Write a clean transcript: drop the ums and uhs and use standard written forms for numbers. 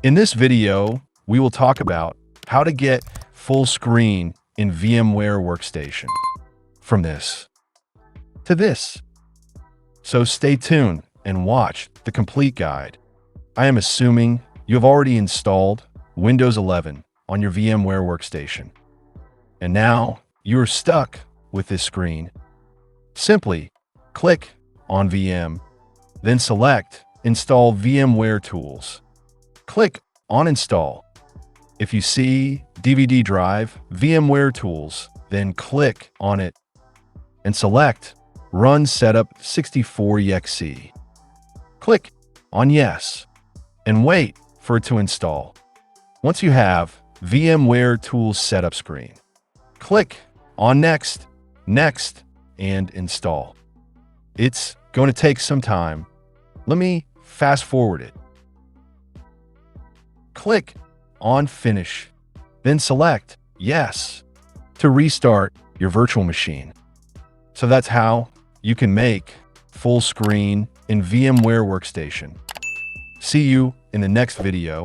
In this video, we will talk about how to get full screen in VMware Workstation. From this to this. So stay tuned and watch the complete guide. I am assuming you have already installed Windows 11 on your VMware Workstation. And now you are stuck with this screen. Simply click on VM, then select Install VMware Tools. Click on Install. If you see DVD drive, VMware Tools, then click on it and select Run Setup 64exe. Click on Yes and wait for it to install. Once you have VMware Tools setup screen, click on Next, Next, and Install. It's going to take some time. Let me fast forward it. Click on Finish, then select Yes to restart your virtual machine. So that's how you can make full screen in VMware Workstation. See you in the next video.